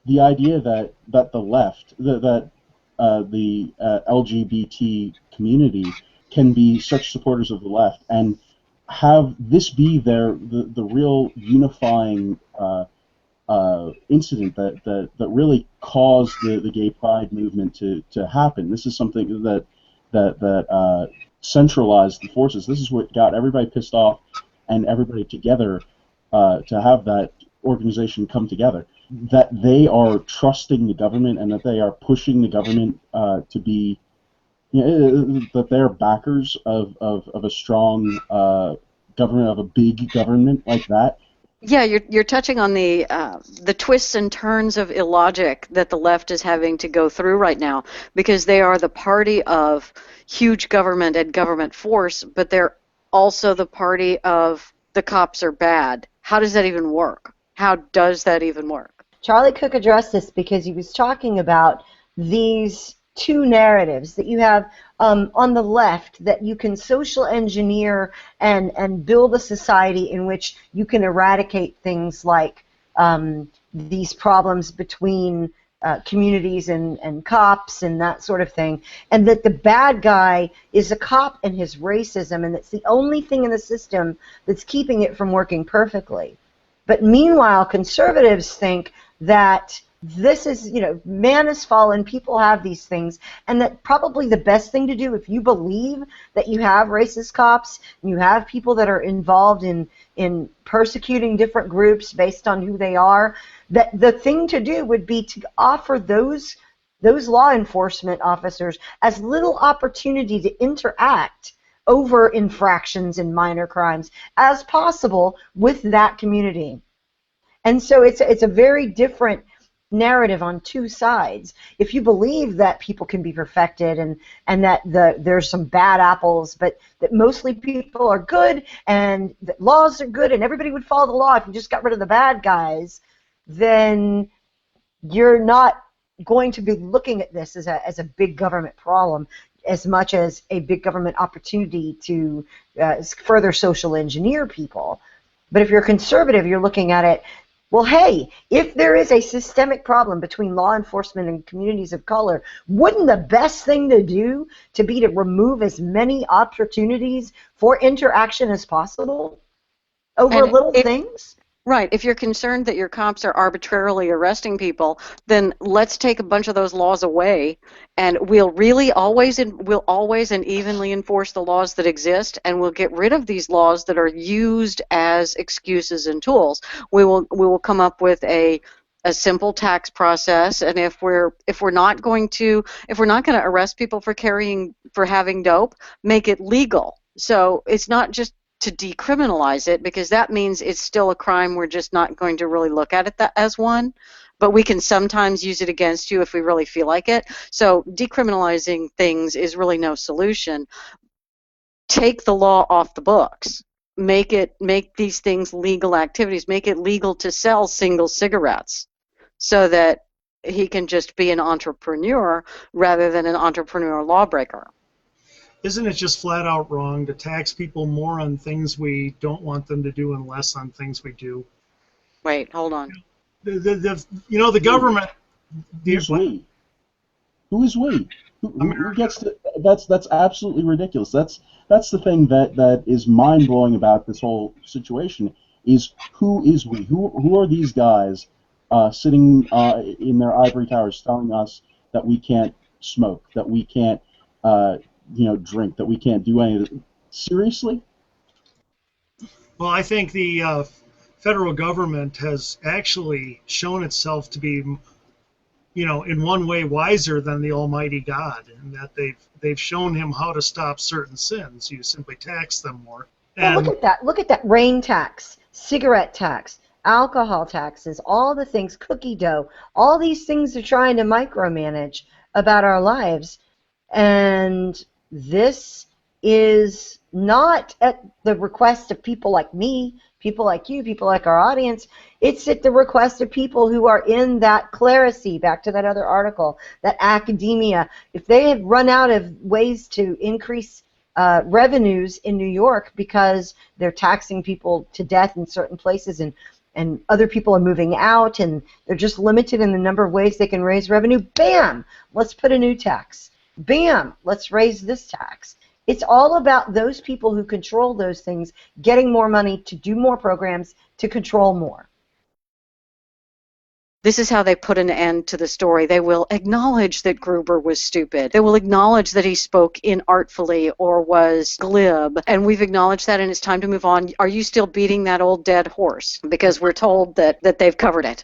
the idea that the left, the LGBT community can be such supporters of the left and have this be the real unifying incident that really caused the gay pride movement to happen. This is something that centralized the forces. This is what got everybody pissed off and everybody together to have that organization come together. That they are trusting the government and that they are pushing the government to be, that they're backers of a strong government, of a big government like that. Yeah, you're touching on the twists and turns of illogic that the left is having to go through right now, because they are the party of huge government and government force, but they're also the party of the cops are bad. How does that even work? How does that even work? Charlie Cook addressed this because he was talking about these two narratives that you have on the left, that you can social engineer and build a society in which you can eradicate things like these problems between communities and cops and that sort of thing, and that the bad guy is a cop and his racism, and it's the only thing in the system that's keeping it from working perfectly. But meanwhile, conservatives think that this is, man has fallen, people have these things, and that probably the best thing to do, if you believe that you have racist cops, and you have people that are involved in persecuting different groups based on who they are, that the thing to do would be to offer those law enforcement officers as little opportunity to interact over infractions and minor crimes as possible with that community. And so it's a very different narrative on two sides. If you believe that people can be perfected and that there's some bad apples, but that mostly people are good and that laws are good and everybody would follow the law if you just got rid of the bad guys, then you're not going to be looking at this as a big government problem as much as a big government opportunity to further social engineer people. But if you're conservative, you're looking at it, well, hey, if there is a systemic problem between law enforcement and communities of color, wouldn't the best thing to do to remove as many opportunities for interaction as possible over little things? Right. If you're concerned that your cops are arbitrarily arresting people, then let's take a bunch of those laws away, and we'll always and evenly enforce the laws that exist, and we'll get rid of these laws that are used as excuses and tools. We will come up with a simple tax process, and if we're not going to arrest people for having dope, make it legal. So it's not just to decriminalize it, because that means it's still a crime. We're just not going to really look at it as one, but we can sometimes use it against you if we really feel like it. So decriminalizing things is really no solution. Take the law off the books. Make these things legal activities. Make it legal to sell single cigarettes so that he can just be an entrepreneur rather than an entrepreneur lawbreaker. Isn't it just flat out wrong to tax people more on things we don't want them to do and less on things we do? Wait, hold on. The government. Who's we? Who is we? Who gets to? That's absolutely ridiculous. That's the thing that is mind blowing about this whole situation. Is who is we? Who are these guys sitting in their ivory towers telling us that we can't smoke, that we can't drink, that we can't do anything? Seriously? Well, I think the federal government has actually shown itself to be, in one way wiser than the Almighty God, in that they've shown him how to stop certain sins. You simply tax them more. Well, look at that. Look at that rain tax, cigarette tax, alcohol taxes, all the things, cookie dough, all these things they're trying to micromanage about our lives. And this is not at the request of people like me, people like you, people like our audience. It's at the request of people who are in that clerisy, back to that other article, that academia. If they had run out of ways to increase revenues in New York because they're taxing people to death in certain places and and other people are moving out and they're just limited in the number of ways they can raise revenue, bam, let's put a new tax. Bam, let's raise this tax. It's all about those people who control those things getting more money to do more programs to control more. This is how they put an end to the story. They will acknowledge that Gruber was stupid. They will acknowledge that he spoke inartfully or was glib. And we've acknowledged that, and it's time to move on. Are you still beating that old dead horse? Because we're told that they've covered it.